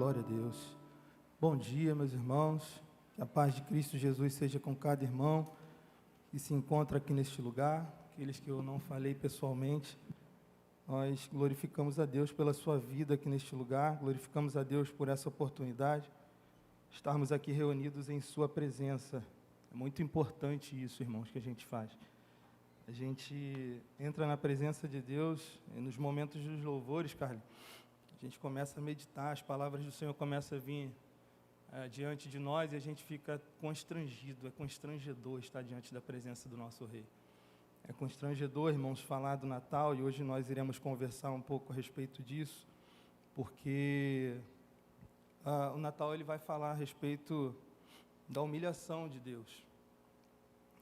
Glória a Deus. Bom dia, meus irmãos. Que a paz de Cristo Jesus seja com cada irmão que se encontra aqui neste lugar. Aqueles que eu não falei pessoalmente, nós glorificamos a Deus pela sua vida aqui neste lugar. Glorificamos a Deus por essa oportunidade. Estarmos aqui reunidos em sua presença. É muito importante isso, irmãos, que a gente faz. A gente entra na presença de Deus e nos momentos dos louvores, Carlos, a gente começa a meditar, as palavras do Senhor começam a vir diante de nós e a gente fica constrangido, é constrangedor estar diante da presença do nosso Rei. É constrangedor, irmãos, falar do Natal, e hoje nós iremos conversar um pouco a respeito disso, porque o Natal ele vai falar a respeito da humilhação de Deus.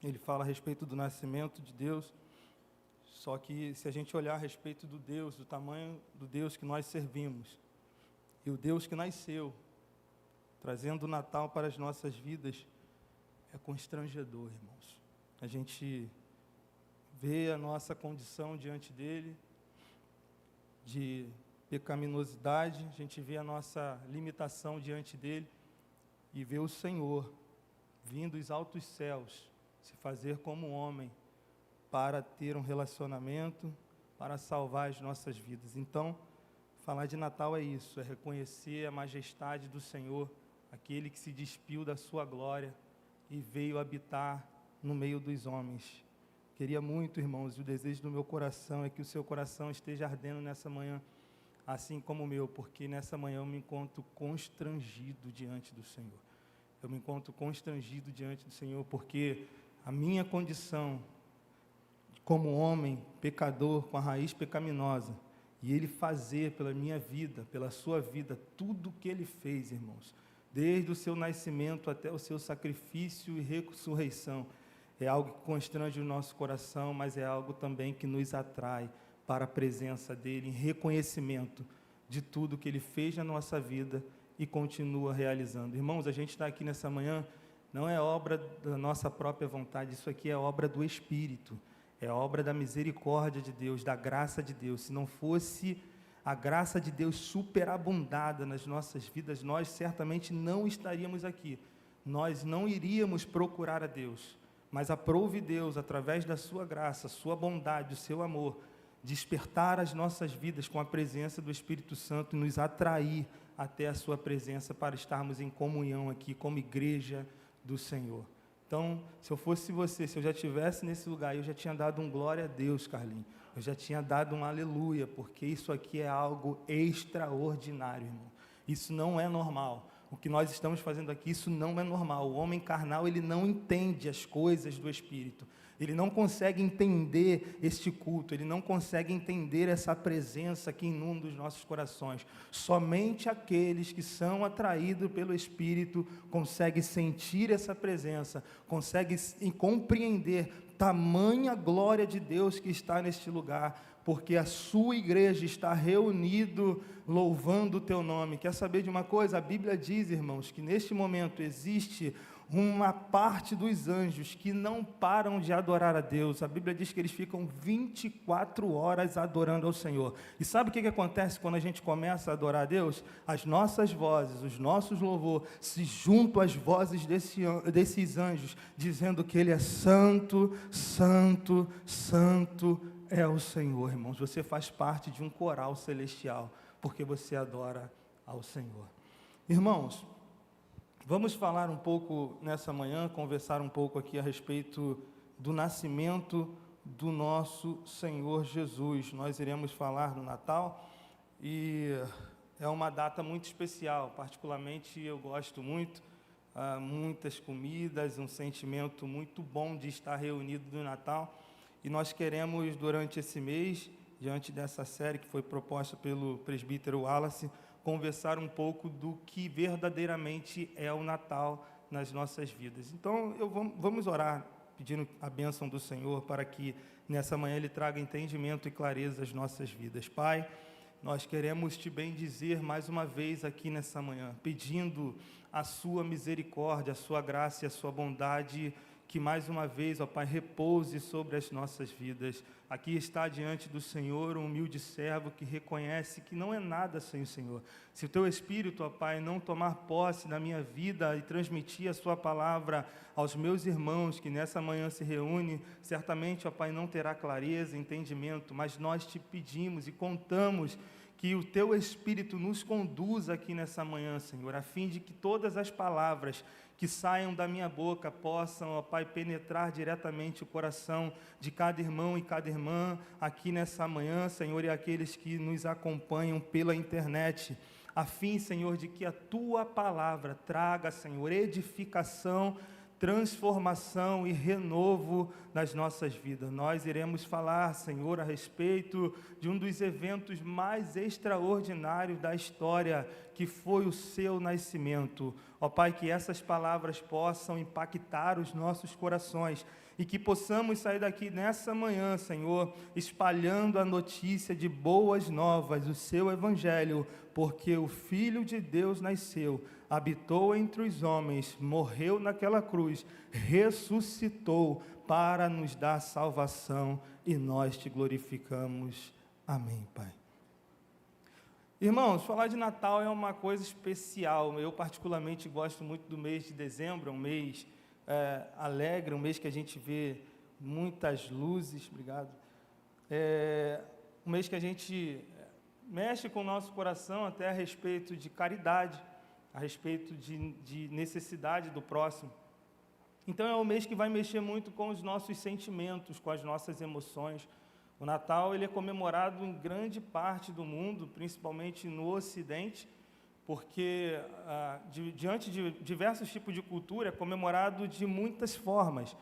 Ele fala a respeito do nascimento de Deus, só que se a gente olhar a respeito do Deus, do tamanho do Deus que nós servimos, e o Deus que nasceu, trazendo o Natal para as nossas vidas, é constrangedor, irmãos. A gente vê a nossa condição diante dele, de pecaminosidade, a gente vê a nossa limitação diante dele, e vê o Senhor vindo dos altos céus, se fazer como homem, para ter um relacionamento, para salvar as nossas vidas. Então, falar de Natal é isso, é reconhecer a majestade do Senhor, aquele que se despiu da sua glória e veio habitar no meio dos homens. Queria muito, irmãos, e o desejo do meu coração é que o seu coração esteja ardendo nessa manhã, assim como o meu, porque nessa manhã eu me encontro constrangido diante do Senhor. Eu me encontro constrangido diante do Senhor, porque a minha condição como homem pecador, com a raiz pecaminosa, e Ele fazer pela minha vida, pela sua vida, tudo o que Ele fez, irmãos, desde o seu nascimento até o seu sacrifício e ressurreição, é algo que constrange o nosso coração, mas é algo também que nos atrai para a presença dEle, em reconhecimento de tudo que Ele fez na nossa vida e continua realizando. Irmãos, a gente está aqui nessa manhã, não é obra da nossa própria vontade, isso aqui é obra do Espírito, é obra da misericórdia de Deus, da graça de Deus. Se não fosse a graça de Deus superabundada nas nossas vidas, nós certamente não estaríamos aqui, nós não iríamos procurar a Deus, mas aprove Deus, através da sua graça, sua bondade, o seu amor, despertar as nossas vidas com a presença do Espírito Santo e nos atrair até a sua presença para estarmos em comunhão aqui como igreja do Senhor. Então, se eu fosse você, se eu já estivesse nesse lugar, eu já tinha dado um glória a Deus, Carlinhos. Eu já tinha dado um aleluia, porque isso aqui é algo extraordinário, irmão. Isso não é normal. O que nós estamos fazendo aqui, isso não é normal. O homem carnal, ele não entende as coisas do Espírito. Ele não consegue entender este culto, ele não consegue entender essa presença que inunda os nossos corações. Somente aqueles que são atraídos pelo Espírito conseguem sentir essa presença, conseguem compreender tamanha glória de Deus que está neste lugar, porque a sua igreja está reunido louvando o teu nome. Quer saber de uma coisa? A Bíblia diz, irmãos, que neste momento existe uma parte dos anjos que não param de adorar a Deus. A Bíblia diz que eles ficam 24 horas adorando ao Senhor. E sabe o que acontece quando a gente começa a adorar a Deus? As nossas vozes, os nossos louvores se juntam às vozes desses anjos, dizendo que Ele é santo, santo, santo é o Senhor, irmãos. Você faz parte de um coral celestial, porque você adora ao Senhor. Irmãos, vamos falar um pouco nessa manhã, conversar um pouco aqui a respeito do nascimento do nosso Senhor Jesus. Nós iremos falar no Natal e é uma data muito especial, particularmente eu gosto muito, muitas comidas, um sentimento muito bom de estar reunido no Natal. E nós queremos, durante esse mês, diante dessa série que foi proposta pelo presbítero Wallace, conversar um pouco do que verdadeiramente é o Natal nas nossas vidas. Então, vamos orar, pedindo a bênção do Senhor, para que nessa manhã Ele traga entendimento e clareza às nossas vidas. Pai, nós queremos Te bendizer mais uma vez aqui nessa manhã, pedindo a Sua misericórdia, a Sua graça e a Sua bondade, que mais uma vez, ó Pai, repouse sobre as nossas vidas. Aqui está diante do Senhor um humilde servo que reconhece que não é nada sem o Senhor. Se o Teu Espírito, ó Pai, não tomar posse na minha vida e transmitir a Sua palavra aos meus irmãos que nessa manhã se reúnem, certamente, ó Pai, não terá clareza, entendimento, mas nós Te pedimos e contamos que o Teu Espírito nos conduza aqui nessa manhã, Senhor, a fim de que todas as palavras que saiam da minha boca possam, ó Pai, penetrar diretamente o coração de cada irmão e cada irmã aqui nessa manhã, Senhor, e aqueles que nos acompanham pela internet, a fim, Senhor, de que a Tua palavra traga, Senhor, edificação, transformação e renovo nas nossas vidas. Nós iremos falar, Senhor, a respeito de um dos eventos mais extraordinários da história, que foi o Seu nascimento. Ó Pai, que essas palavras possam impactar os nossos corações e que possamos sair daqui nessa manhã, Senhor, espalhando a notícia de boas novas, o Seu Evangelho, porque o Filho de Deus nasceu, habitou entre os homens, morreu naquela cruz, ressuscitou para nos dar salvação e nós Te glorificamos. Amém, Pai. Irmãos, falar de Natal é uma coisa especial. Eu particularmente gosto muito do mês de dezembro, é um mês alegre, um mês que a gente vê muitas luzes, obrigado. Um mês que a gente mexe com o nosso coração até a respeito de caridade, a respeito de necessidade do próximo. Então é um mês que vai mexer muito com os nossos sentimentos, com as nossas emoções. O Natal ele é comemorado em grande parte do mundo, principalmente no Ocidente, porque diante de diversos tipos de cultura é comemorado de muitas formas.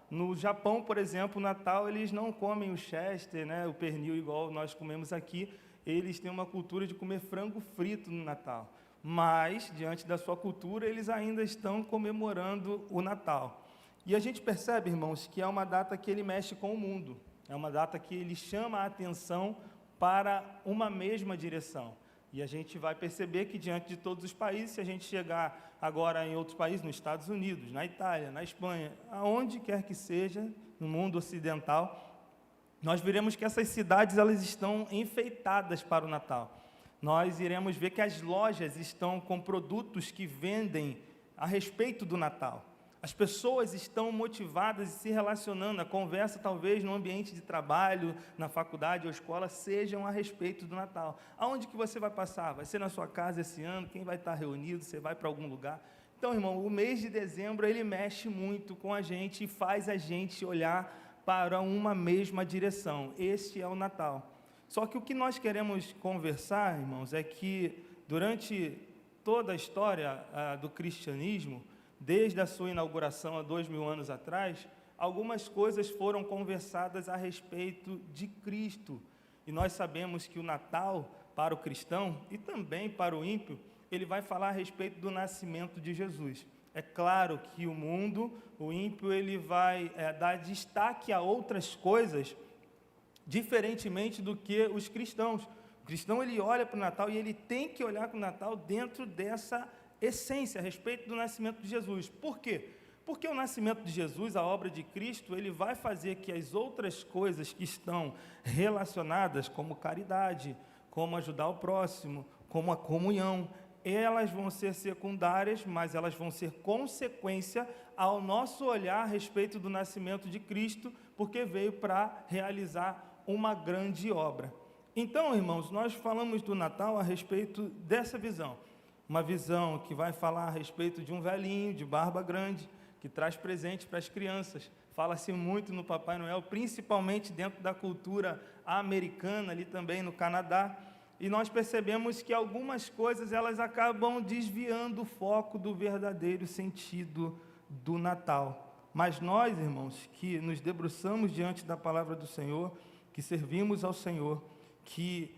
No Japão, por exemplo, o Natal eles não comem o chester, né, o pernil igual nós comemos aqui, eles têm uma cultura de comer frango frito no Natal. Mas, diante da sua cultura, eles ainda estão comemorando o Natal. E a gente percebe, irmãos, que é uma data que ele mexe com o mundo. É uma data que ele chama a atenção para uma mesma direção. E a gente vai perceber que, diante de todos os países, se a gente chegar agora em outros países, nos Estados Unidos, na Itália, na Espanha, aonde quer que seja, no mundo ocidental, nós veremos que essas cidades elas estão enfeitadas para o Natal. Nós iremos ver que as lojas estão com produtos que vendem a respeito do Natal. As pessoas estão motivadas e se relacionando, a conversa talvez no ambiente de trabalho, na faculdade ou escola, sejam a respeito do Natal. Aonde que você vai passar? Vai ser na sua casa esse ano? Quem vai estar reunido? Você vai para algum lugar? Então, irmão, o mês de dezembro, ele mexe muito com a gente e faz a gente olhar para uma mesma direção. Este é o Natal. Só que o que nós queremos conversar, irmãos, é que durante toda a história do cristianismo, desde a sua inauguração há 2000 anos atrás, algumas coisas foram conversadas a respeito de Cristo. E nós sabemos que o Natal, para o cristão e também para o ímpio, ele vai falar a respeito do nascimento de Jesus. É claro que o mundo, o ímpio, ele vai dar destaque a outras coisas, diferentemente do que os cristãos. O cristão, ele olha para o Natal e ele tem que olhar para o Natal dentro dessa essência, a respeito do nascimento de Jesus. Por quê? Porque o nascimento de Jesus, a obra de Cristo, ele vai fazer que as outras coisas que estão relacionadas, como caridade, como ajudar o próximo, como a comunhão, elas vão ser secundárias, mas elas vão ser consequência ao nosso olhar a respeito do nascimento de Cristo, porque veio para realizar uma grande obra. Então, irmãos, nós falamos do Natal a respeito dessa visão. Uma visão que vai falar a respeito de um velhinho de barba grande, que traz presente para as crianças. Fala-se muito no Papai Noel, principalmente dentro da cultura americana, ali também no Canadá. E nós percebemos que algumas coisas elas acabam desviando o foco do verdadeiro sentido do Natal. Mas nós, irmãos, que nos debruçamos diante da palavra do Senhor, que servimos ao Senhor, que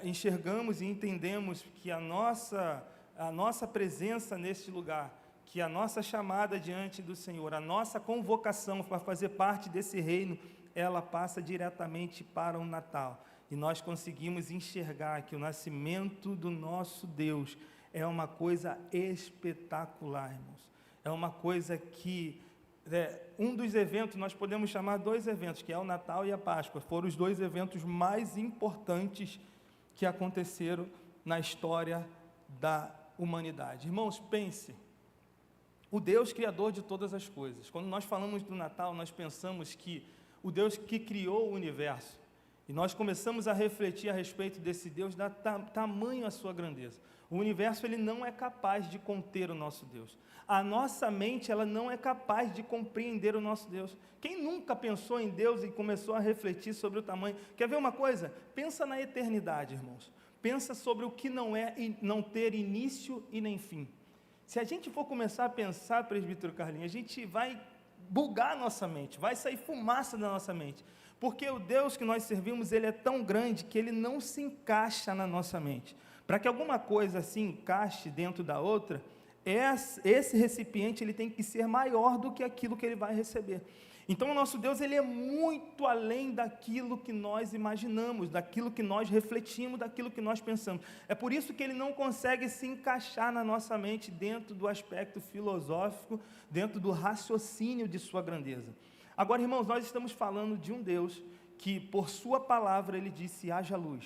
enxergamos e entendemos que a nossa presença neste lugar, que a nossa chamada diante do Senhor, a nossa convocação para fazer parte desse reino, ela passa diretamente para o Natal. E nós conseguimos enxergar que o nascimento do nosso Deus é uma coisa espetacular, irmãos. É uma coisa que um dos eventos, nós podemos chamar 2 eventos, que é o Natal e a Páscoa, foram os 2 eventos mais importantes que aconteceram na história da humanidade. Irmãos, pense, o Deus criador de todas as coisas. Quando nós falamos do Natal, nós pensamos que o Deus que criou o universo, e nós começamos a refletir a respeito desse Deus, dá tamanho à sua grandeza. O universo, ele não é capaz de conter o nosso Deus. A nossa mente, ela não é capaz de compreender o nosso Deus. Quem nunca pensou em Deus e começou a refletir sobre o tamanho? Quer ver uma coisa? Pensa na eternidade, irmãos. Pensa sobre o que não ter início e nem fim. Se a gente for começar a pensar, presbítero Carlinhos, a gente vai bugar a nossa mente, vai sair fumaça da nossa mente. Porque o Deus que nós servimos, ele é tão grande que ele não se encaixa na nossa mente. Para que alguma coisa se encaixe dentro da outra, esse recipiente ele tem que ser maior do que aquilo que ele vai receber. Então o nosso Deus, ele é muito além daquilo que nós imaginamos, daquilo que nós refletimos, daquilo que nós pensamos. É por isso que ele não consegue se encaixar na nossa mente dentro do aspecto filosófico, dentro do raciocínio de sua grandeza. Agora, irmãos, nós estamos falando de um Deus que por sua palavra ele disse: haja luz.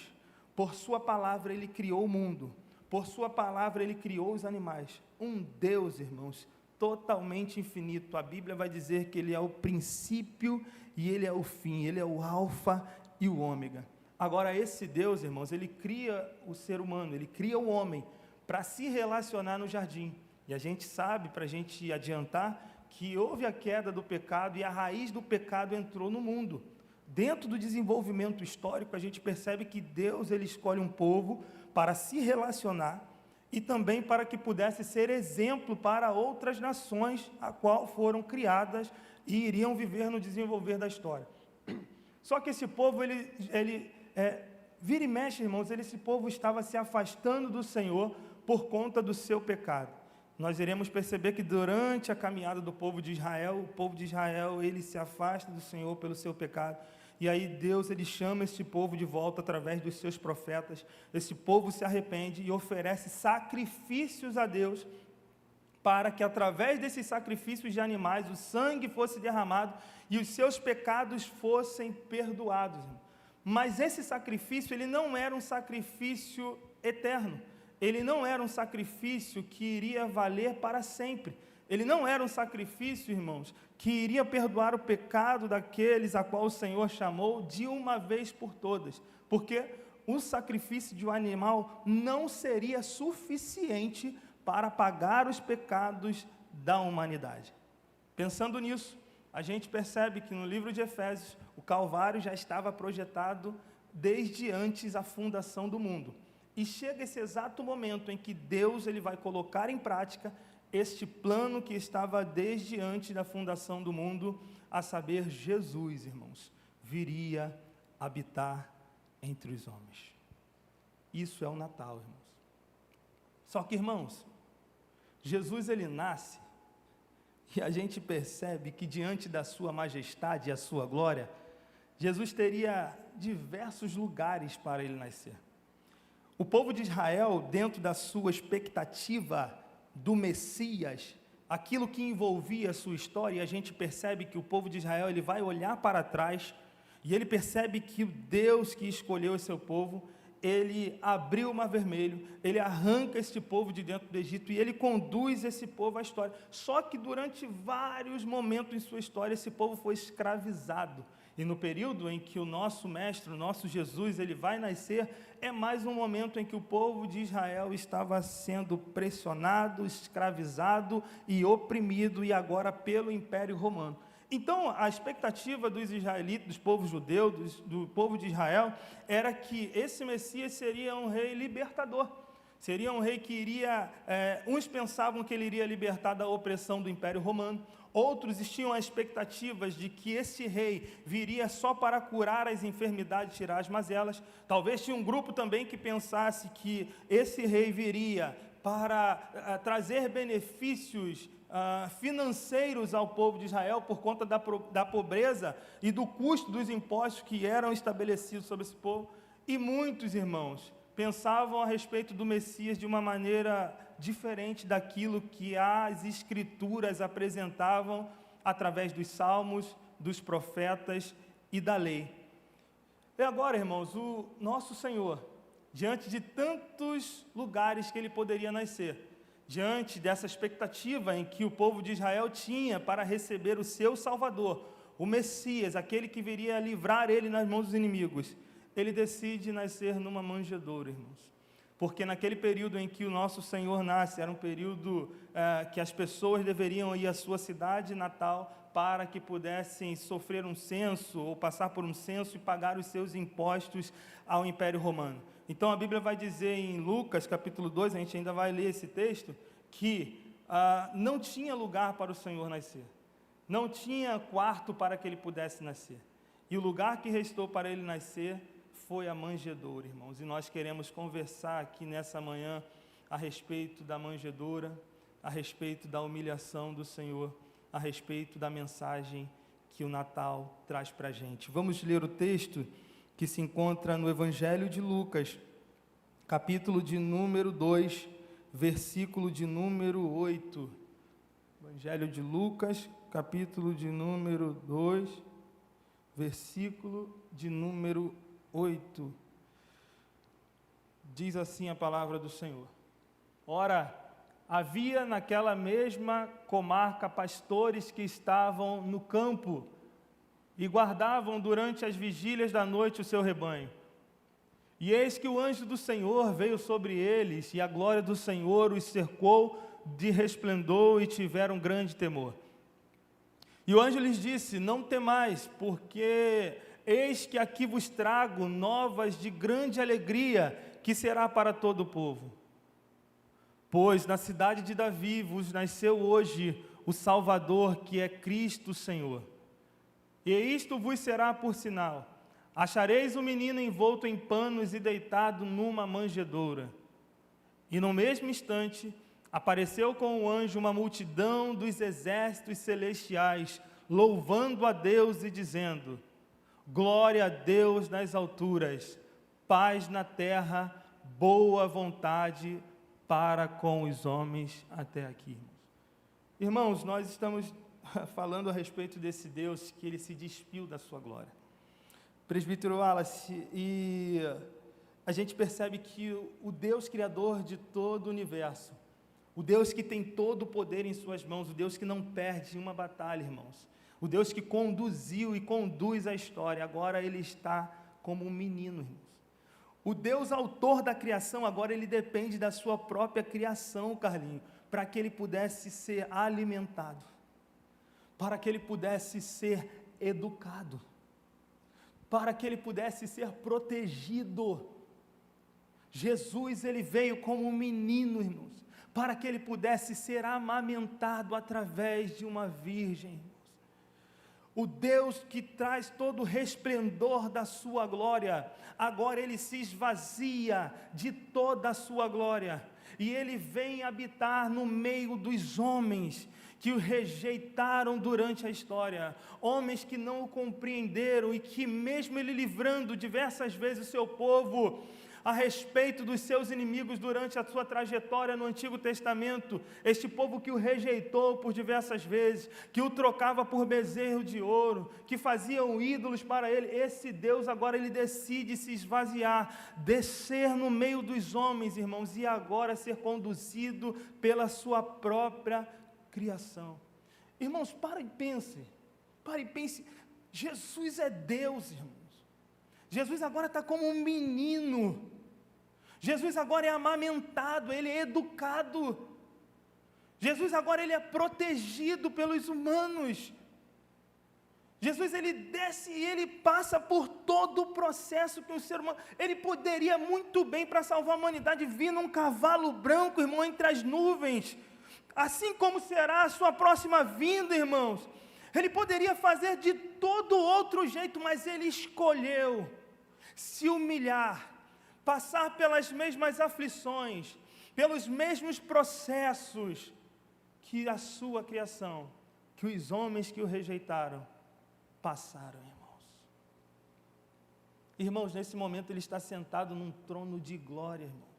Por sua palavra ele criou o mundo. Por sua palavra ele criou os animais. Um Deus, irmãos, totalmente infinito. A Bíblia vai dizer que ele é o princípio e ele é o fim. Ele é o alfa e o ômega. Agora, esse Deus, irmãos, ele cria o ser humano, ele cria o homem para se relacionar no jardim. E a gente sabe, para a gente adiantar, que houve a queda do pecado e a raiz do pecado entrou no mundo. Dentro do desenvolvimento histórico, a gente percebe que Deus, ele escolhe um povo para se relacionar e também para que pudesse ser exemplo para outras nações, a qual foram criadas e iriam viver no desenvolver da história. Só que esse povo, vira e mexe, irmãos, esse povo estava se afastando do Senhor por conta do seu pecado. Nós iremos perceber que durante a caminhada do povo de Israel, o povo de Israel, ele se afasta do Senhor pelo seu pecado. E aí Deus, ele chama esse povo de volta através dos seus profetas. Esse povo se arrepende e oferece sacrifícios a Deus, para que através desses sacrifícios de animais, o sangue fosse derramado e os seus pecados fossem perdoados. Mas esse sacrifício, ele não era um sacrifício eterno. Ele não era um sacrifício que iria valer para sempre. Ele não era um sacrifício, irmãos, que iria perdoar o pecado daqueles a qual o Senhor chamou de uma vez por todas. Porque o sacrifício de um animal não seria suficiente para pagar os pecados da humanidade. Pensando nisso, a gente percebe que no livro de Efésios, o Calvário já estava projetado desde antes da fundação do mundo. E chega esse exato momento em que Deus, ele vai colocar em prática este plano que estava desde antes da fundação do mundo, a saber, Jesus, irmãos, viria habitar entre os homens. Isso é o Natal, irmãos. Só que, irmãos, Jesus, ele nasce e a gente percebe que diante da sua majestade e a sua glória, Jesus teria diversos lugares para ele nascer. O povo de Israel, dentro da sua expectativa do Messias, aquilo que envolvia a sua história, a gente percebe que o povo de Israel, ele vai olhar para trás e ele percebe que o Deus que escolheu o seu povo, ele abriu o Mar Vermelho, ele arranca esse povo de dentro do Egito e ele conduz esse povo à história. Só que durante vários momentos em sua história, esse povo foi escravizado. E no período em que o nosso mestre, o nosso Jesus, ele vai nascer, é mais um momento em que o povo de Israel estava sendo pressionado, escravizado e oprimido, e agora pelo Império Romano. Então, a expectativa dos israelitas, dos povos judeus, do povo de Israel, era que esse Messias seria um rei libertador. Seria um rei que iria, uns pensavam que ele iria libertar da opressão do Império Romano, outros tinham as expectativas de que esse rei viria só para curar as enfermidades, tirar as mazelas. Talvez tinha um grupo também que pensasse que esse rei viria para trazer benefícios financeiros ao povo de Israel por conta da pobreza e do custo dos impostos que eram estabelecidos sobre esse povo. E muitos irmãos pensavam a respeito do Messias de uma maneira diferente daquilo que as Escrituras apresentavam através dos salmos, dos profetas e da lei. E agora, irmãos, o nosso Senhor, diante de tantos lugares que ele poderia nascer, diante dessa expectativa em que o povo de Israel tinha para receber o seu Salvador, o Messias, aquele que viria livrar ele nas mãos dos inimigos, ele decide nascer numa manjedoura, irmãos. Porque naquele período em que o nosso Senhor nasce, era um período que as pessoas deveriam ir à sua cidade natal para que pudessem sofrer um censo ou passar por um censo e pagar os seus impostos ao Império Romano. Então a Bíblia vai dizer em Lucas capítulo 2, a gente ainda vai ler esse texto, que não tinha lugar para o Senhor nascer, não tinha quarto para que ele pudesse nascer, e o lugar que restou para ele nascer foi a manjedoura, irmãos. E nós queremos conversar aqui nessa manhã a respeito da manjedoura, a respeito da humilhação do Senhor, a respeito da mensagem que o Natal traz para a gente. Vamos ler o texto que se encontra no Evangelho de Lucas, capítulo de número 2, versículo de número 8. Evangelho de Lucas, capítulo de número 2, versículo de número 8. Diz assim a palavra do Senhor: Ora, havia naquela mesma comarca pastores que estavam no campo e guardavam durante as vigílias da noite o seu rebanho. E eis que o anjo do Senhor veio sobre eles, e a glória do Senhor os cercou de resplendor, e tiveram grande temor. E o anjo lhes disse: Não temais, porque eis que aqui vos trago novas de grande alegria, que será para todo o povo. Pois na cidade de Davi vos nasceu hoje o Salvador, que é Cristo Senhor. E isto vos será por sinal: achareis o menino envolto em panos e deitado numa manjedoura. E no mesmo instante apareceu com o anjo uma multidão dos exércitos celestiais, louvando a Deus e dizendo: Glória a Deus nas alturas, paz na terra, boa vontade para com os homens até aqui. Irmãos, nós estamos falando a respeito desse Deus que ele se despiu da sua glória. Presbítero Wallace, e a gente percebe que o Deus criador de todo o universo, o Deus que tem todo o poder em suas mãos, o Deus que não perde uma batalha, irmãos, o Deus que conduziu e conduz a história, agora ele está como um menino, irmãos. O Deus autor da criação, agora ele depende da sua própria criação, Carlinho, para que ele pudesse ser alimentado, para que ele pudesse ser educado, para que ele pudesse ser protegido. Jesus, ele veio como um menino, irmãos, para que ele pudesse ser amamentado através de uma virgem, irmãos. O Deus que traz todo o resplendor da sua glória, agora ele se esvazia de toda a sua glória, e ele vem habitar no meio dos homens que o rejeitaram durante a história, homens que não o compreenderam, e que mesmo ele livrando diversas vezes o seu povo a respeito dos seus inimigos durante a sua trajetória no Antigo Testamento, este povo que o rejeitou por diversas vezes, que o trocava por bezerro de ouro, que faziam ídolos para ele, esse Deus agora ele decide se esvaziar, descer no meio dos homens, irmãos, e agora ser conduzido pela sua própria criação. Irmãos, para e pense, Jesus é Deus, irmãos. Jesus agora está como um menino, Jesus agora é amamentado, ele é educado, Jesus agora ele é protegido pelos humanos, Jesus ele desce e ele passa por todo o processo que o ser humano, ele poderia muito bem para salvar a humanidade vir num cavalo branco, irmão, entre as nuvens, assim como será a sua próxima vinda, irmãos, ele poderia fazer de todo outro jeito, mas ele escolheu se humilhar, passar pelas mesmas aflições, pelos mesmos processos que a sua criação, que os homens que o rejeitaram, passaram, irmãos. Irmãos, nesse momento ele está sentado num trono de glória, irmão,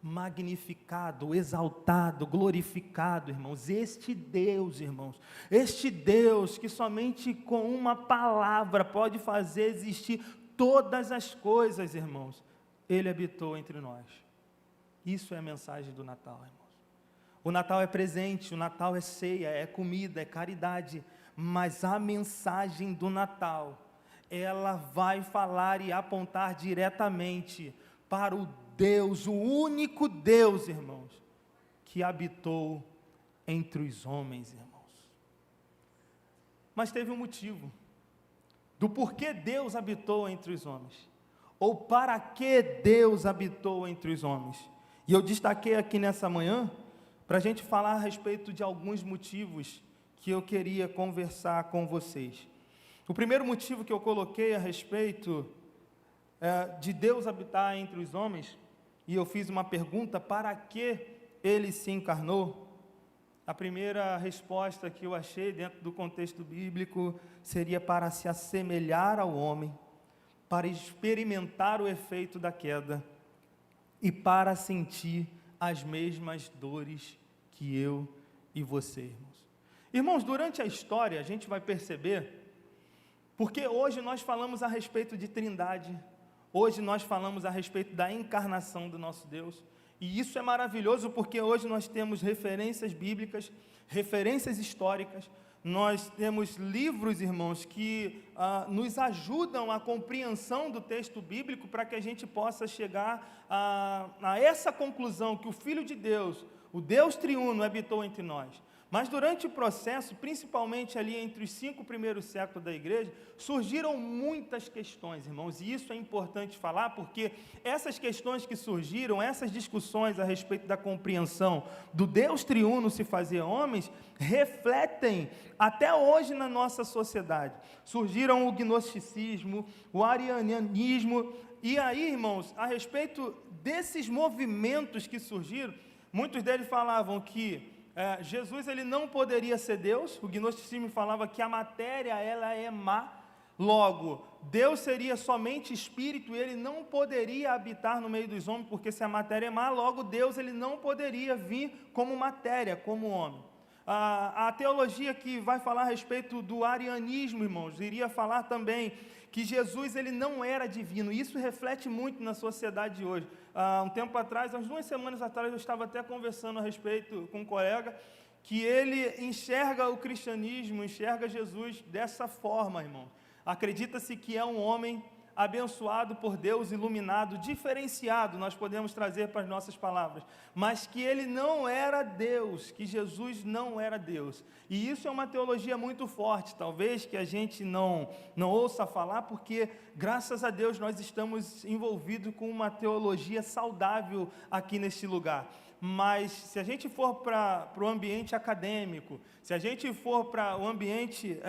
magnificado, exaltado, glorificado, irmãos. Este Deus, irmãos, este Deus que somente com uma palavra pode fazer existir todas as coisas, irmãos, Ele habitou entre nós. Isso é a mensagem do Natal, irmãos. O Natal é presente, o Natal é ceia, é comida, é caridade, mas a mensagem do Natal, ela vai falar e apontar diretamente para o Deus, o único Deus, irmãos, que habitou entre os homens, irmãos. Mas teve um motivo do porquê Deus habitou entre os homens, ou para que Deus habitou entre os homens. E eu destaquei aqui nessa manhã, para a gente falar a respeito de alguns motivos que eu queria conversar com vocês. O primeiro motivo que eu coloquei a respeito de Deus habitar entre os homens, e eu fiz uma pergunta: para que Ele se encarnou? A primeira resposta que eu achei dentro do contexto bíblico seria para se assemelhar ao homem, para experimentar o efeito da queda e para sentir as mesmas dores que eu e você, irmãos. Irmãos, durante a história a gente vai perceber, porque hoje nós falamos a respeito de Trindade, hoje nós falamos a respeito da encarnação do nosso Deus, e isso é maravilhoso porque hoje nós temos referências bíblicas, referências históricas, nós temos livros, irmãos, que nos ajudam à compreensão do texto bíblico para que a gente possa chegar a essa conclusão que o Filho de Deus, o Deus triuno, habitou entre nós. Mas durante o processo, principalmente ali entre os 5 primeiros séculos da igreja, surgiram muitas questões, irmãos, e isso é importante falar, porque essas questões que surgiram, essas discussões a respeito da compreensão do Deus triuno se fazer homens, refletem até hoje na nossa sociedade. Surgiram o gnosticismo, o arianismo, e aí, irmãos, a respeito desses movimentos que surgiram, muitos deles falavam que Jesus ele não poderia ser Deus. O gnosticismo falava que a matéria ela é má, logo Deus seria somente espírito e ele não poderia habitar no meio dos homens, porque se a matéria é má, logo Deus ele não poderia vir como matéria, como homem. A teologia que vai falar a respeito do arianismo, irmãos, iria falar também que Jesus ele não era divino. Isso reflete muito na sociedade de hoje. Um tempo atrás, umas 2 semanas atrás, eu estava até conversando a respeito com um colega, que ele enxerga o cristianismo, enxerga Jesus dessa forma, irmão. Acredita-se que é um homem abençoado por Deus, iluminado, diferenciado, nós podemos trazer para as nossas palavras, mas que ele não era Deus, que Jesus não era Deus, e isso é uma teologia muito forte, talvez que a gente não ouça falar, porque graças a Deus nós estamos envolvidos com uma teologia saudável aqui neste lugar. Mas se a gente for para o ambiente acadêmico, se a gente for para o ambiente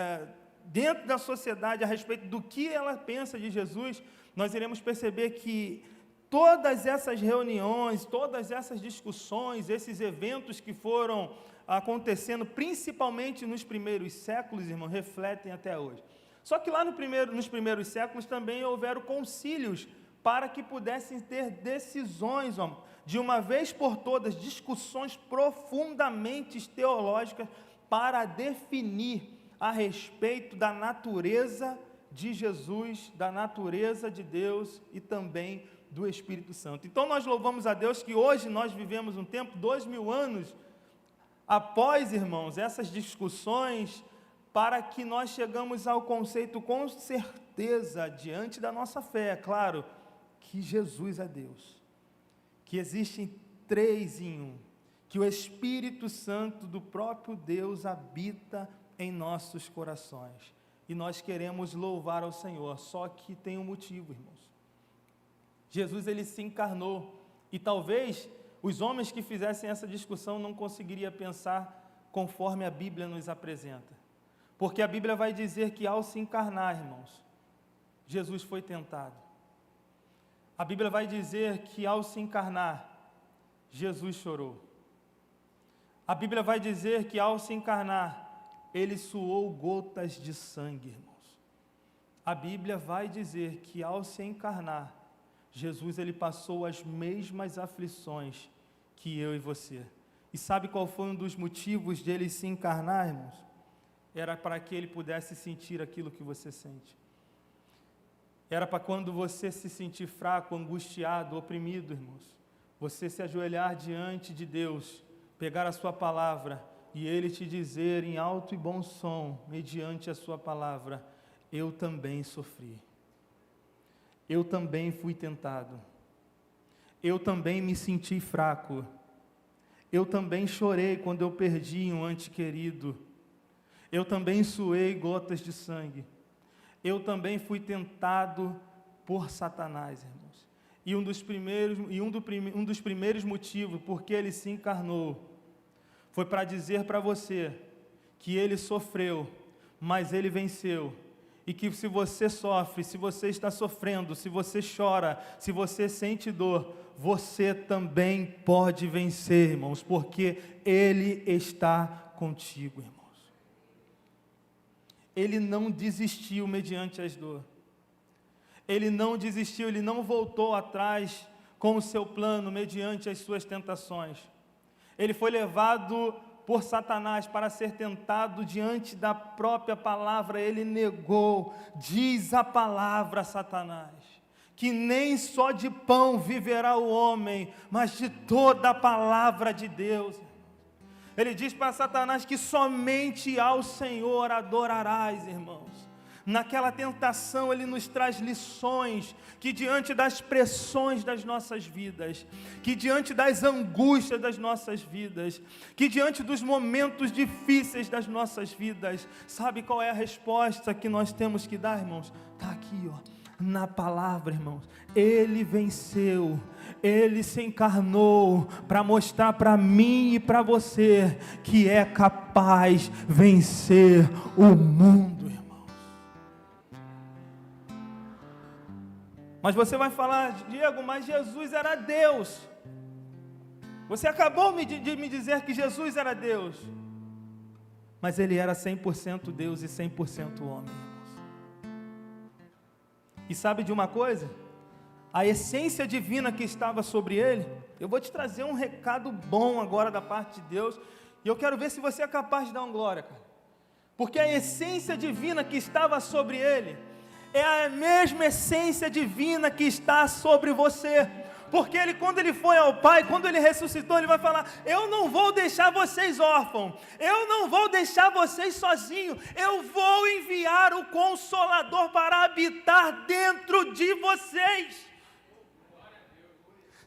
dentro da sociedade a respeito do que ela pensa de Jesus, nós iremos perceber que todas essas reuniões, todas essas discussões, esses eventos que foram acontecendo, principalmente nos primeiros séculos, irmão, refletem até hoje. Só que lá nos primeiros séculos também houveram concílios para que pudessem ter decisões, de uma vez por todas, discussões profundamente teológicas para definir a respeito da natureza de Jesus, da natureza de Deus e também do Espírito Santo. Então nós louvamos a Deus que hoje nós vivemos um tempo, 2000 anos após, irmãos, essas discussões, para que nós chegamos ao conceito com certeza, diante da nossa fé, é claro, que Jesus é Deus, que existem 3 em 1, que o Espírito Santo do próprio Deus habita em nossos corações, e nós queremos louvar ao Senhor, só que tem um motivo, irmãos. Jesus ele se encarnou, e talvez os homens que fizessem essa discussão não conseguiriam pensar conforme a Bíblia nos apresenta, porque a Bíblia vai dizer que ao se encarnar, irmãos, Jesus foi tentado. A Bíblia vai dizer que ao se encarnar, Jesus chorou. A Bíblia vai dizer que ao se encarnar, ele suou gotas de sangue, irmãos. A Bíblia vai dizer que ao se encarnar, Jesus, ele passou as mesmas aflições que eu e você. E sabe qual foi um dos motivos de ele se encarnar, irmãos? Era para que ele pudesse sentir aquilo que você sente. Era para quando você se sentir fraco, angustiado, oprimido, irmãos, você se ajoelhar diante de Deus, pegar a sua palavra e Ele te dizer em alto e bom som, mediante a sua palavra: eu também sofri, eu também fui tentado, eu também me senti fraco, eu também chorei quando eu perdi um ente querido, eu também suei gotas de sangue, eu também fui tentado por Satanás, irmãos. E um dos primeiros motivos porque ele se encarnou foi para dizer para você que ele sofreu, mas ele venceu. E que se você sofre, se você está sofrendo, se você chora, se você sente dor, você também pode vencer, irmãos, porque ele está contigo, irmãos. Ele não desistiu mediante as dores. Ele não desistiu, ele não voltou atrás com o seu plano mediante as suas tentações. Ele foi levado por Satanás para ser tentado diante da própria palavra. Ele negou, diz a palavra, Satanás, que nem só de pão viverá o homem, mas de toda a palavra de Deus. Ele diz para Satanás que somente ao Senhor adorarás, irmãos. Naquela tentação ele nos traz lições, que diante das pressões das nossas vidas, que diante das angústias das nossas vidas, que diante dos momentos difíceis das nossas vidas, sabe qual é a resposta que nós temos que dar, irmãos? Está aqui, na palavra, irmãos. Ele venceu, ele se encarnou para mostrar para mim e para você que é capaz de vencer o mundo, irmão. Mas você vai falar: Diego, mas Jesus era Deus. Você acabou de me dizer que Jesus era Deus. Mas ele era 100% Deus e 100% homem, irmãos. E sabe de uma coisa? A essência divina que estava sobre ele, eu vou te trazer um recado bom agora da parte de Deus, e eu quero ver se você é capaz de dar uma glória, cara. Porque a essência divina que estava sobre ele é a mesma essência divina que está sobre você. Porque ele, quando ele foi ao Pai, quando ele ressuscitou, ele vai falar: eu não vou deixar vocês órfãos, eu não vou deixar vocês sozinhos, eu vou enviar o Consolador para habitar dentro de vocês.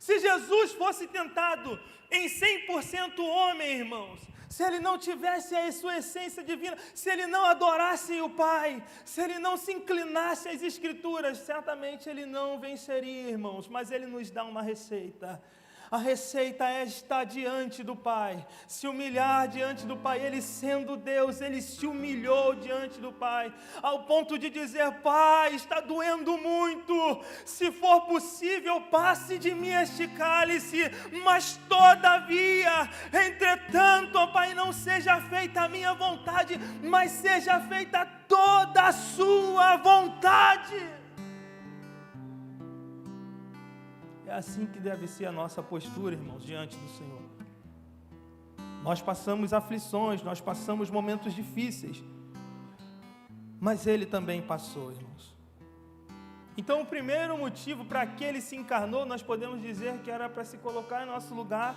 Se Jesus fosse tentado em 100% homem, irmãos, se ele não tivesse a sua essência divina, se ele não adorasse o Pai, se ele não se inclinasse às Escrituras, certamente ele não venceria, irmãos. Mas ele nos dá uma receita. A receita é estar diante do Pai, se humilhar diante do Pai. Ele, sendo Deus, ele se humilhou diante do Pai, ao ponto de dizer: Pai, está doendo muito, se for possível, passe de mim este cálice, mas todavia, entretanto, ó Pai, não seja feita a minha vontade, mas seja feita toda a sua vontade. É assim que deve ser a nossa postura, irmãos, diante do Senhor. Nós passamos aflições, nós passamos momentos difíceis, mas Ele também passou, irmãos. Então, o primeiro motivo para que Ele se encarnou, nós podemos dizer que era para se colocar em nosso lugar,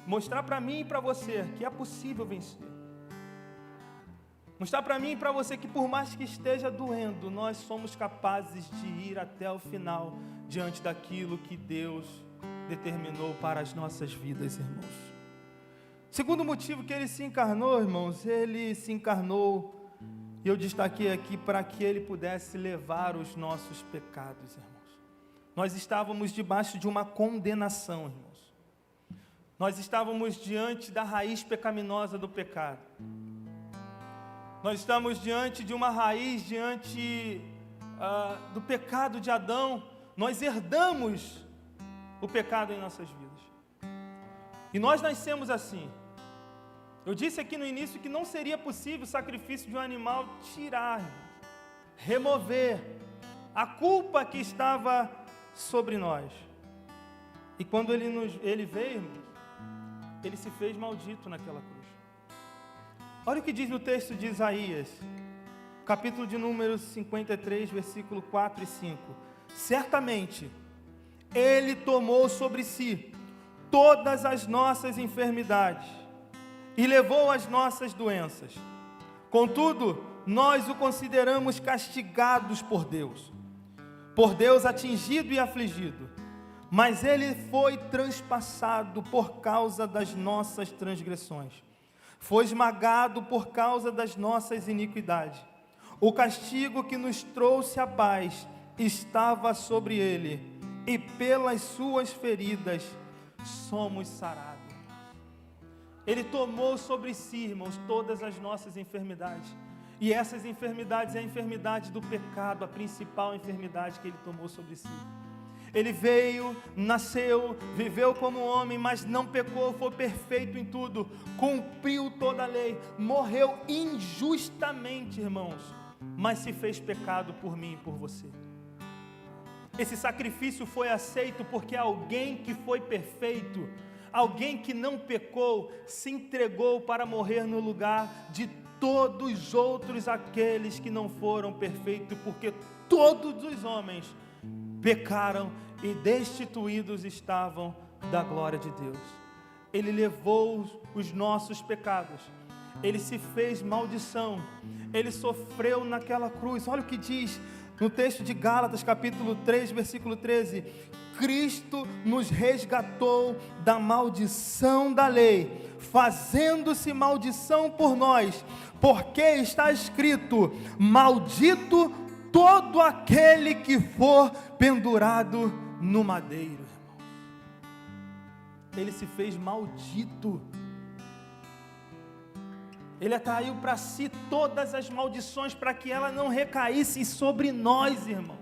mostrar para mim e para você que é possível vencer. Mostrar para mim e para você que, por mais que esteja doendo, nós somos capazes de ir até o final, diante daquilo que Deus determinou para as nossas vidas, irmãos. Segundo motivo que ele se encarnou, irmãos, ele se encarnou, e eu destaquei aqui, para que ele pudesse levar os nossos pecados, irmãos. Nós estávamos debaixo de uma condenação, irmãos. Nós estávamos diante da raiz pecaminosa do pecado. Nós estamos diante de uma raiz, diante do pecado de Adão. Nós herdamos o pecado em nossas vidas. E nós nascemos assim. Eu disse aqui no início que não seria possível o sacrifício de um animal tirar, remover a culpa que estava sobre nós. E quando ele veio, irmãos, ele se fez maldito naquela cruz. Olha o que diz no texto de Isaías, capítulo de número 53, versículo 4 e 5. Certamente, ele tomou sobre si todas as nossas enfermidades e levou as nossas doenças. Contudo, nós o consideramos castigados por Deus atingido e afligido. Mas ele foi transpassado por causa das nossas transgressões, foi esmagado por causa das nossas iniquidades. O castigo que nos trouxe a paz estava sobre ele, e pelas suas feridas somos sarados. Ele tomou sobre si, irmãos, todas as nossas enfermidades. E essas enfermidades é a enfermidade do pecado, a principal enfermidade que ele tomou sobre si. Ele veio, nasceu, viveu como homem, mas não pecou, foi perfeito em tudo, cumpriu toda a lei, morreu injustamente, irmãos, mas se fez pecado por mim e por você. Esse sacrifício foi aceito porque alguém que foi perfeito, alguém que não pecou, se entregou para morrer no lugar de todos os outros aqueles que não foram perfeitos, porque todos os homens pecaram e destituídos estavam da glória de Deus. Ele levou os nossos pecados, ele se fez maldição, ele sofreu naquela cruz. Olha o que diz no texto de Gálatas, capítulo 3, versículo 13: Cristo nos resgatou da maldição da lei, fazendo-se maldição por nós, porque está escrito: maldito todo aquele que for pendurado no madeiro. Irmão, ele se fez maldito, ele atraiu para si todas as maldições, para que ela não recaísse sobre nós, irmãos.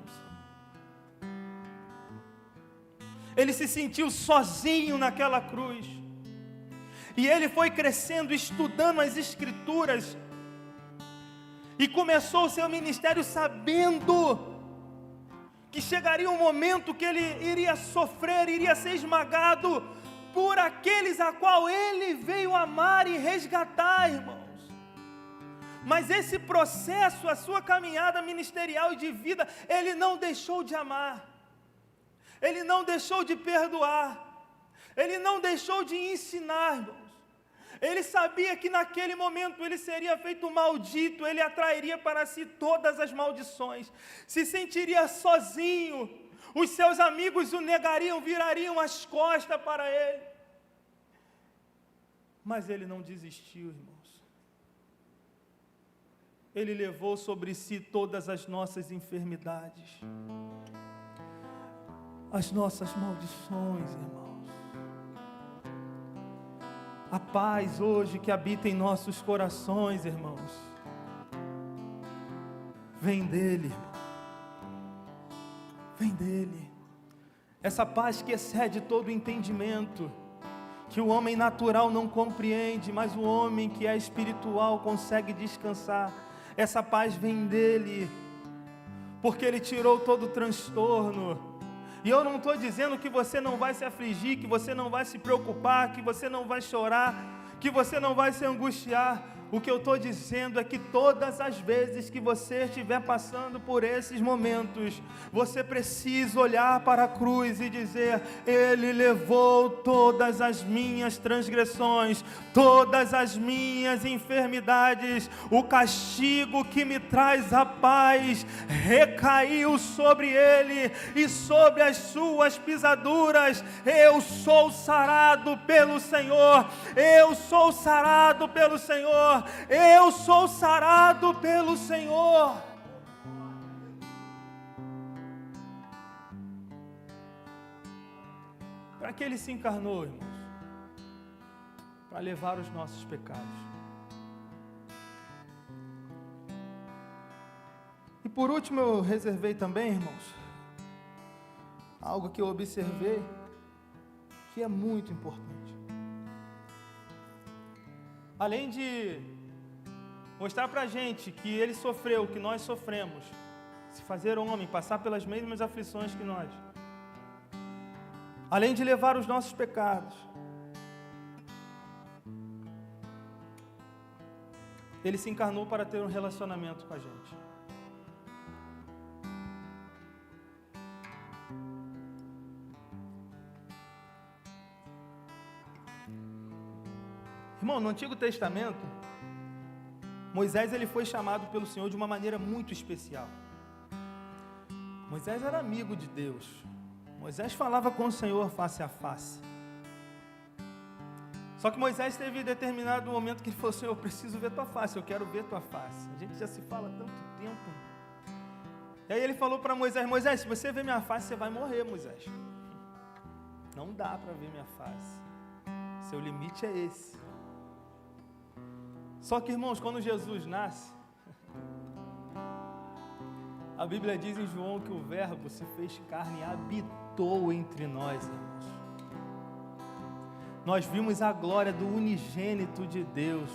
Ele se sentiu sozinho naquela cruz, e ele foi crescendo, estudando as Escrituras, e começou o seu ministério sabendo que chegaria um momento que ele iria sofrer, iria ser esmagado por aqueles a qual ele veio amar e resgatar, irmãos. Mas esse processo, a sua caminhada ministerial e de vida, ele não deixou de amar, ele não deixou de perdoar, ele não deixou de ensinar, irmãos. Ele sabia que naquele momento ele seria feito maldito, ele atrairia para si todas as maldições, se sentiria sozinho, os seus amigos o negariam, virariam as costas para ele. Mas ele não desistiu, irmãos. Ele levou sobre si todas as nossas enfermidades, as nossas maldições, irmãos. A paz hoje que habita em nossos corações, irmãos, vem dele, vem dele. Essa paz que excede todo o entendimento, que o homem natural não compreende, mas o homem que é espiritual consegue descansar. Essa paz vem dele, porque ele tirou todo o transtorno. E eu não estou dizendo que você não vai se afligir, que você não vai se preocupar, que você não vai chorar, que você não vai se angustiar. O que eu estou dizendo é que todas as vezes que você estiver passando por esses momentos, você precisa olhar para a cruz e dizer: Ele levou todas as minhas transgressões, todas as minhas enfermidades, o castigo que me traz a paz recaiu sobre Ele, e sobre as suas pisaduras eu sou sarado pelo Senhor, eu sou sarado pelo Senhor. Eu sou sarado pelo Senhor. Para que Ele se encarnou, irmãos? Para levar os nossos pecados. E por último eu reservei também, irmãos, algo que eu observei, que é muito importante. Além de mostrar para a gente que Ele sofreu, que nós sofremos, se fazer homem, passar pelas mesmas aflições que nós, além de levar os nossos pecados, Ele se encarnou para ter um relacionamento com a gente. Irmão, no Antigo Testamento, Moisés ele foi chamado pelo Senhor de uma maneira muito especial. Moisés era amigo de Deus. Moisés falava com o Senhor face a face. Só que Moisés teve determinado momento que ele falou: Senhor, eu preciso ver tua face, eu quero ver tua face. A gente já se fala há tanto tempo. E aí ele falou para Moisés: Moisés, se você ver minha face, você vai morrer, Moisés. Não dá para ver minha face. Seu limite é esse. Só que, irmãos, quando Jesus nasce, a Bíblia diz em João que o Verbo se fez carne e habitou entre nós, irmãos. Nós vimos a glória do unigênito de Deus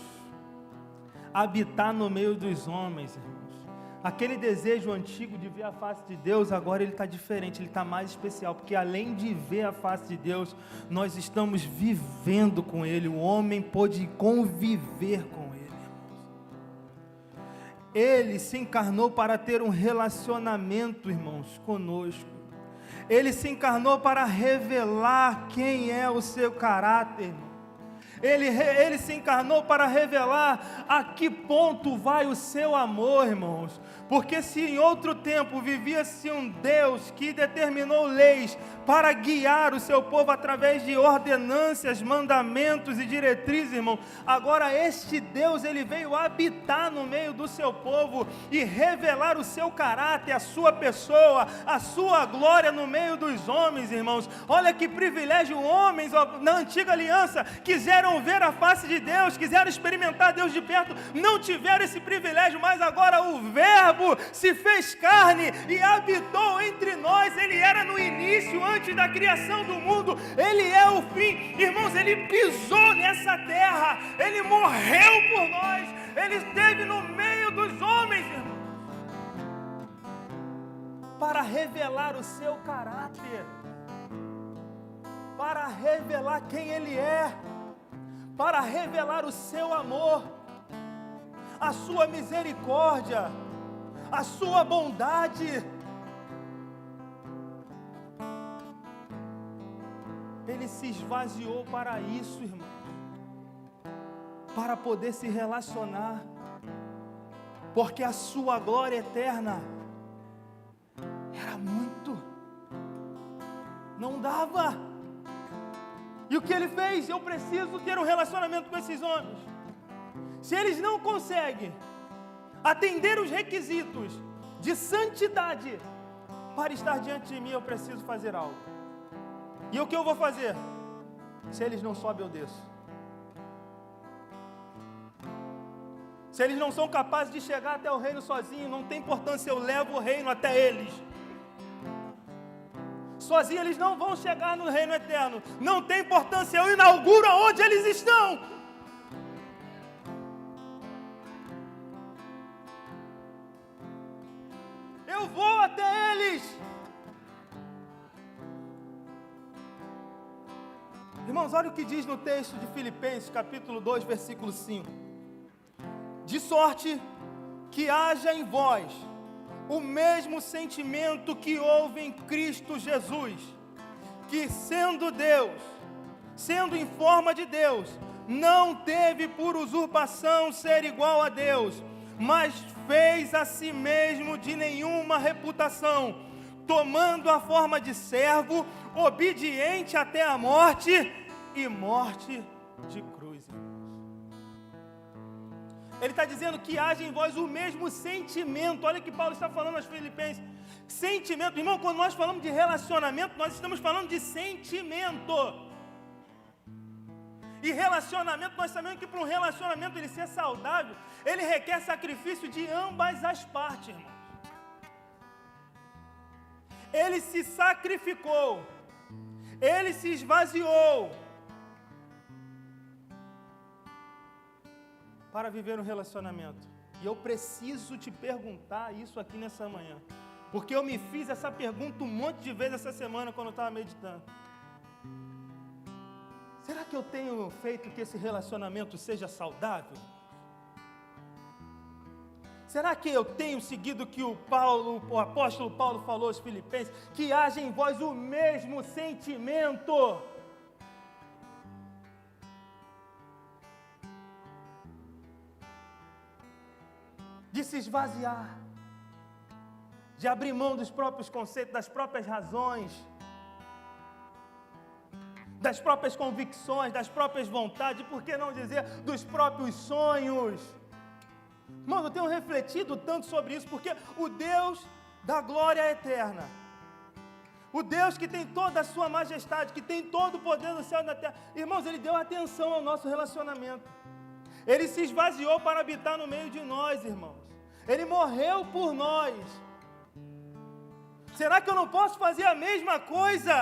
habitar no meio dos homens, irmãos. Aquele desejo antigo de ver a face de Deus, agora ele está diferente, ele está mais especial, porque além de ver a face de Deus, nós estamos vivendo com Ele. O homem pôde conviver com Ele. Ele se encarnou para ter um relacionamento, irmãos, conosco. Ele se encarnou para revelar quem é o seu caráter, irmão. Ele se encarnou para revelar a que ponto vai o seu amor, irmãos. Porque se em outro tempo vivia-se um Deus que determinou leis para guiar o seu povo através de ordenâncias, mandamentos e diretrizes, irmão, agora este Deus, ele veio habitar no meio do seu povo e revelar o seu caráter, a sua pessoa, a sua glória no meio dos homens, irmãos. Olha que privilégio, homens na antiga aliança quiseram ver a face de Deus, quiseram experimentar Deus de perto, não tiveram esse privilégio, mas agora o Verbo se fez carne e habitou entre nós. Ele era no início, antes da criação do mundo, Ele é o fim, irmãos. Ele pisou nessa terra, Ele morreu por nós, Ele esteve no meio dos homens, irmãos, para revelar o seu caráter, para revelar quem Ele é, para revelar o seu amor, a sua misericórdia, a sua bondade. Ele se esvaziou para isso, irmãos, para poder se relacionar, porque a sua glória eterna era muito, não dava. E o que ele fez? Eu preciso ter um relacionamento com esses homens. Se eles não conseguem atender os requisitos de santidade para estar diante de mim, eu preciso fazer algo. E o que eu vou fazer? Se eles não sobem, eu desço. Se eles não são capazes de chegar até o reino sozinhos, não tem importância, eu levo o reino até eles. Sozinhos eles não vão chegar no reino eterno, não tem importância, eu inauguro onde eles estão. Eu vou até eles. Irmãos, olha o que diz no texto de Filipenses, capítulo 2, versículo 5. De sorte que haja em vós o mesmo sentimento que houve em Cristo Jesus, que sendo Deus, sendo em forma de Deus, não teve por usurpação ser igual a Deus, mas fez a si mesmo de nenhuma reputação, tomando a forma de servo, obediente até a morte e morte de cruz. Ele está dizendo que haja em vós o mesmo sentimento. Olha que Paulo está falando aos Filipenses. Sentimento, irmão, quando nós falamos de relacionamento, nós estamos falando de sentimento. E relacionamento, nós sabemos que para um relacionamento ele ser saudável, ele requer sacrifício de ambas as partes, irmão. Ele se sacrificou, ele se esvaziou para viver um relacionamento. E eu preciso te perguntar isso aqui nessa manhã, porque eu me fiz essa pergunta um monte de vezes essa semana quando eu estava meditando. que eu tenho feito que esse relacionamento seja saudável? Será que eu tenho seguido que o apóstolo Paulo falou aos Filipenses, que haja em vós o mesmo sentimento? De se esvaziar, de abrir mão dos próprios conceitos, das próprias razões, das próprias convicções, das próprias vontades, por que não dizer dos próprios sonhos? Mano, eu tenho refletido tanto sobre isso, porque o Deus da glória eterna, o Deus que tem toda a sua majestade, que tem todo o poder do céu e da terra, irmãos, Ele deu atenção ao nosso relacionamento. Ele se esvaziou para habitar no meio de nós, irmãos. Ele morreu por nós. Será que eu não posso fazer a mesma coisa?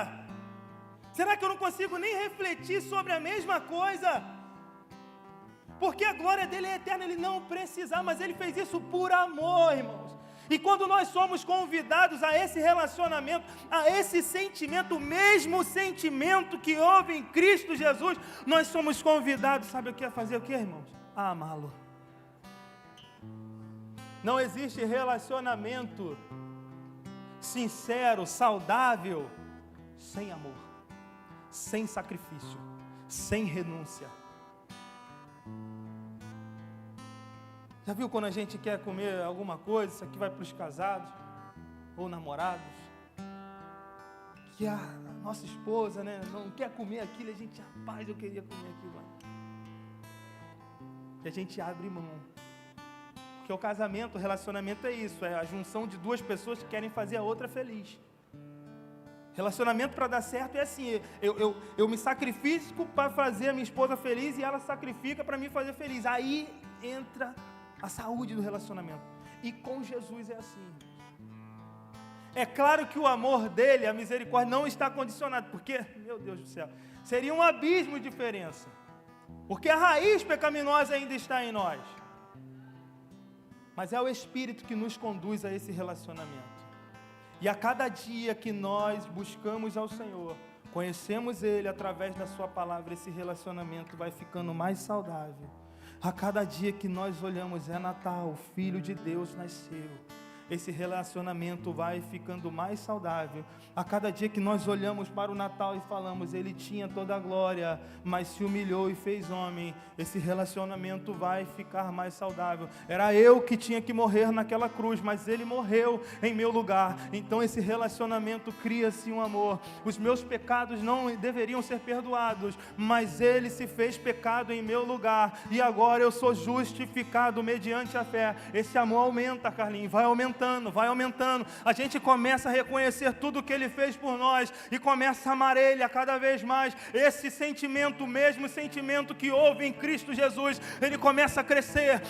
Será que eu não consigo nem refletir sobre a mesma coisa? Porque a glória dele é eterna, ele não precisa, mas ele fez isso por amor, irmãos. E quando nós somos convidados a esse relacionamento, a esse sentimento, o mesmo sentimento que houve em Cristo Jesus, nós somos convidados, sabe o que é fazer o que, irmãos? A amá-lo. Não existe relacionamento sincero, saudável, sem amor, sem sacrifício, sem renúncia. Já viu quando a gente quer comer alguma coisa, isso aqui vai para os casados ou namorados, que a nossa esposa, né, não quer comer aquilo, a gente, rapaz, eu queria comer aquilo. E a gente abre mão. Porque o casamento, o relacionamento é isso, é a junção de duas pessoas que querem fazer a outra feliz. Relacionamento para dar certo é assim, eu me sacrifico para fazer a minha esposa feliz e ela sacrifica para me fazer feliz. Aí entra a saúde do relacionamento. E com Jesus é assim. É claro que o amor dele, a misericórdia, não está condicionado, porque, meu Deus do céu, seria um abismo de diferença. Porque a raiz pecaminosa ainda está em nós. Mas é o Espírito que nos conduz a esse relacionamento. E a cada dia que nós buscamos ao Senhor, conhecemos Ele através da Sua palavra, esse relacionamento vai ficando mais saudável. A cada dia que nós olhamos, é Natal, o Filho de Deus nasceu. Esse relacionamento vai ficando mais saudável. A cada dia que nós olhamos para o Natal e falamos, Ele tinha toda a glória, mas se humilhou e fez homem, esse relacionamento vai ficar mais saudável. Era eu que tinha que morrer naquela cruz, mas Ele morreu em meu lugar. Então esse relacionamento cria-se um amor. Os meus pecados não deveriam ser perdoados, mas Ele se fez pecado em meu lugar, e agora eu sou justificado mediante a fé. Esse amor aumenta, Carlinhos, vai aumentando. A gente começa a reconhecer tudo que Ele fez por nós e começa a amar Ele a cada vez mais. Esse sentimento, o mesmo sentimento que houve em Cristo Jesus, ele começa a crescer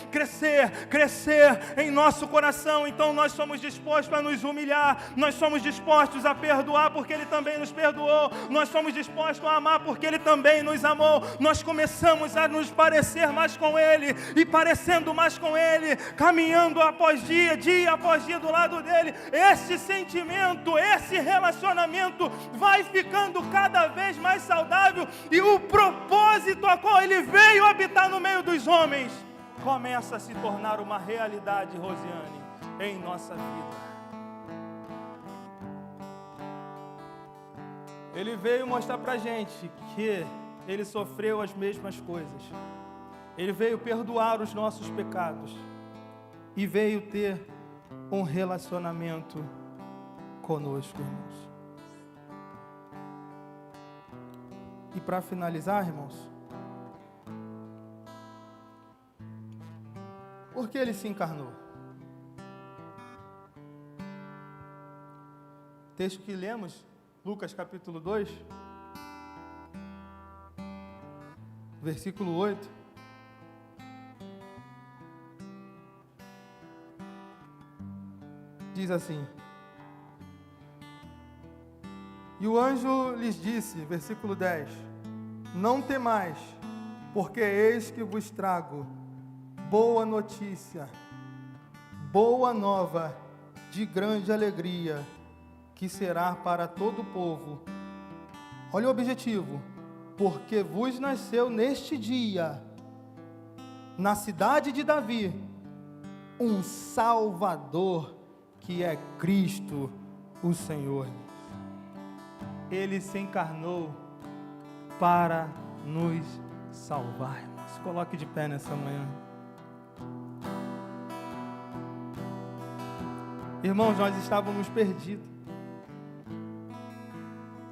em nosso coração. Então nós somos dispostos a nos humilhar, nós somos dispostos a perdoar porque Ele também nos perdoou, nós somos dispostos a amar porque Ele também nos amou. Nós começamos a nos parecer mais com Ele, e parecendo mais com Ele, caminhando após dia após dia do lado dele, esse sentimento, esse relacionamento vai ficando cada vez mais saudável, e o propósito a qual Ele veio habitar no meio dos homens começa a se tornar uma realidade, Rosiane, em nossa vida. Ele veio mostrar pra gente que Ele sofreu as mesmas coisas. Ele veio perdoar os nossos pecados e veio ter um relacionamento conosco, irmãos. E para finalizar, irmãos, por que Ele se encarnou? O texto que lemos, Lucas capítulo 2, versículo 8, diz assim: e o anjo lhes disse, versículo 10, não temais, porque eis que vos trago boa notícia, boa nova de grande alegria, que será para todo o povo. Olha o objetivo: porque vos nasceu neste dia, na cidade de Davi, um Salvador, que é Cristo o Senhor. Ele se encarnou para nos salvar. Se coloque de pé nessa manhã. Irmãos, nós estávamos perdidos.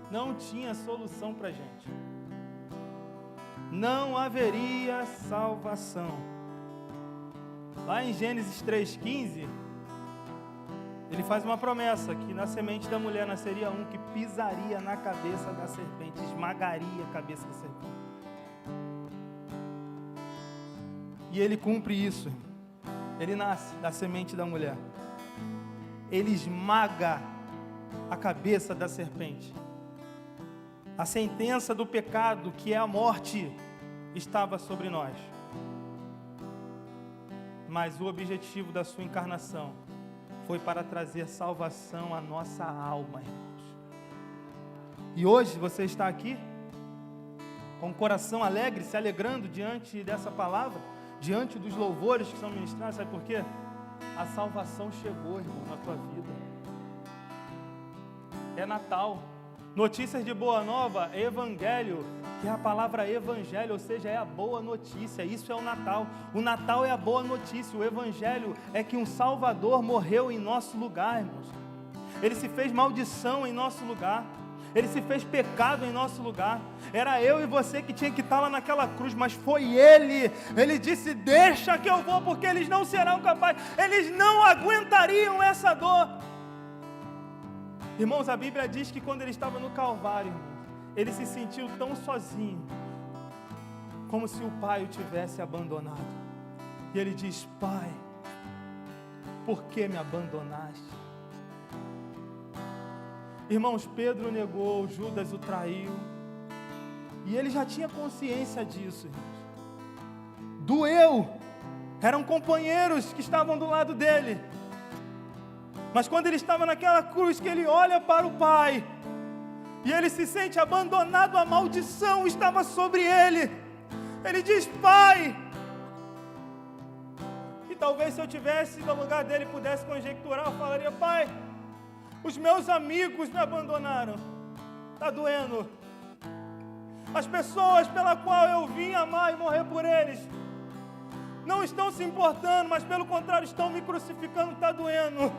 Não tinha solução para a gente. Não haveria salvação. Lá em Gênesis 3,15, ele faz uma promessa, que na semente da mulher nasceria um que pisaria na cabeça da serpente, esmagaria a cabeça da serpente. E ele cumpre isso. Ele nasce da semente da mulher. Ele esmaga a cabeça da serpente. A sentença do pecado, que é a morte, estava sobre nós. Mas o objetivo da sua encarnação foi para trazer salvação à nossa alma, irmãos. E hoje você está aqui com o coração alegre, se alegrando diante dessa palavra, diante dos louvores que são ministrados. Sabe por quê? A salvação chegou, irmão, na tua vida. É Natal. Notícias de boa nova, evangelho, que é a palavra evangelho, ou seja, é a boa notícia. Isso é o Natal. O Natal é a boa notícia. O evangelho é que um Salvador morreu em nosso lugar, irmãos. Ele se fez maldição em nosso lugar. Ele se fez pecado em nosso lugar. Era eu e você que tinha que estar lá naquela cruz, mas foi Ele. Ele disse: deixa que eu vou, porque eles não serão capazes. Eles não aguentariam essa dor. Irmãos, a Bíblia diz que quando ele estava no Calvário, ele se sentiu tão sozinho, como se o Pai o tivesse abandonado. E ele diz: Pai, por que me abandonaste? Irmãos, Pedro negou, Judas o traiu, e ele já tinha consciência disso, irmãos. Doeu, eram companheiros que estavam do lado dele. Mas quando ele estava naquela cruz, que ele olha para o Pai, e ele se sente abandonado, a maldição estava sobre ele. Ele diz: Pai. E talvez se eu tivesse no lugar dele, pudesse conjecturar, eu falaria: Pai, os meus amigos me abandonaram, está doendo. As pessoas pela qual eu vim amar e morrer por eles, não estão se importando, mas pelo contrário, estão me crucificando, está doendo.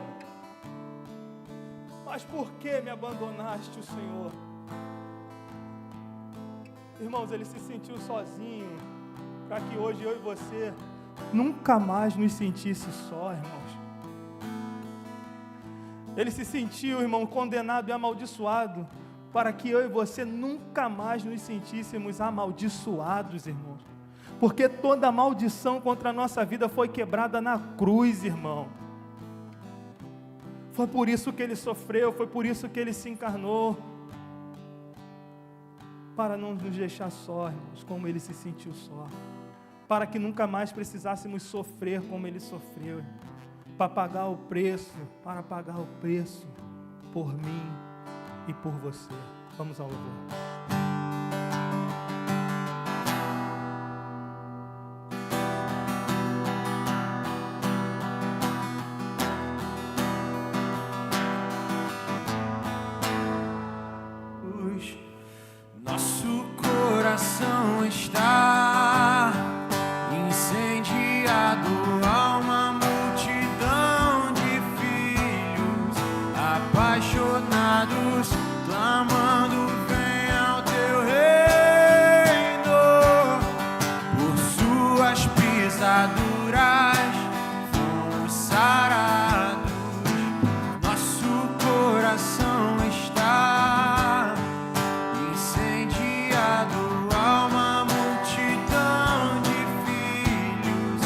Mas por que me abandonaste, o Senhor? Irmãos, ele se sentiu sozinho, para que hoje eu e você nunca mais nos sentisse só, irmãos. Ele se sentiu, irmão, condenado e amaldiçoado, para que eu e você nunca mais nos sentíssemos amaldiçoados, irmãos. Porque toda maldição contra a nossa vida foi quebrada na cruz, irmão. Foi por isso que ele sofreu, foi por isso que ele se encarnou, para não nos deixar só, irmãos, como ele se sentiu só, para que nunca mais precisássemos sofrer como ele sofreu, para pagar o preço por mim e por você. Vamos ao louvor. Nosso coração está incendiado a uma multidão de filhos apaixonados, clamando: venha ao teu reino. Por suas pisaduras fomos sarados. Nosso coração está incendiado a uma multidão de filhos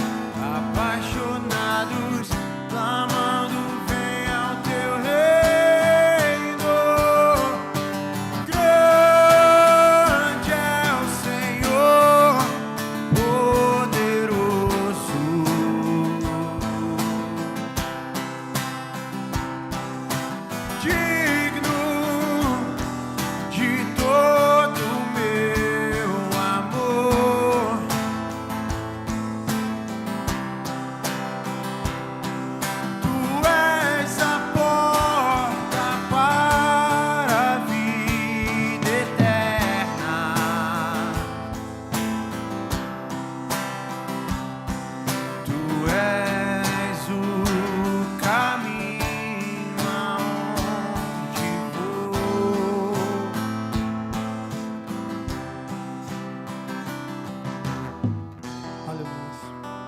apaixonados, clamando: venha ao teu reino. Grande é o Senhor, poderoso.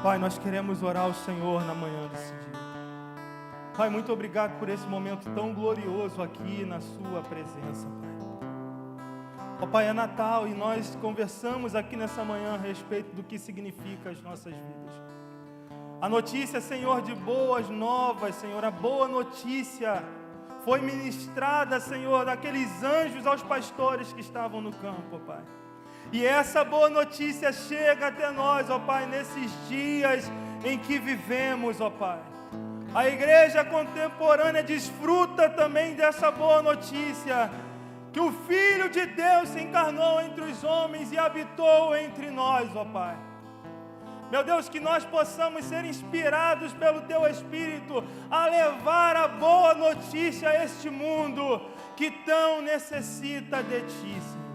Pai, nós queremos orar ao Senhor na manhã desse dia. Pai, muito obrigado por esse momento tão glorioso aqui na sua presença, Pai. Ó Pai, é Natal e nós conversamos aqui nessa manhã a respeito do que significa as nossas vidas. A notícia, Senhor, de boas novas, Senhor, a boa notícia foi ministrada, Senhor, daqueles anjos aos pastores que estavam no campo, ó Pai. E essa boa notícia chega até nós, ó Pai, nesses dias em que vivemos, ó Pai. A igreja contemporânea desfruta também dessa boa notícia, que o Filho de Deus se encarnou entre os homens e habitou entre nós, ó Pai. Meu Deus, que nós possamos ser inspirados pelo Teu Espírito a levar a boa notícia a este mundo que tão necessita de Ti, Senhor.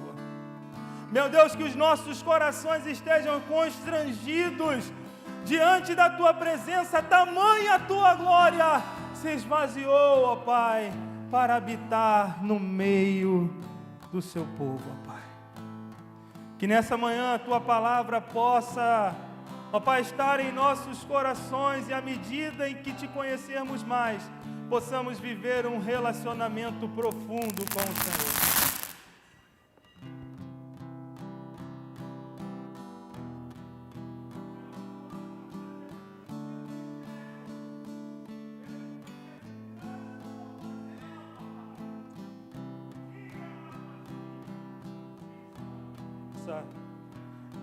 Meu Deus, que os nossos corações estejam constrangidos diante da Tua presença, tamanha a Tua glória se esvaziou, ó Pai, para habitar no meio do Seu povo, ó Pai. Que nessa manhã a Tua palavra possa, ó Pai, estar em nossos corações e à medida em que Te conhecermos mais, possamos viver um relacionamento profundo com o Senhor.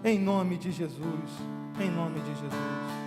Em nome de Jesus, em nome de Jesus.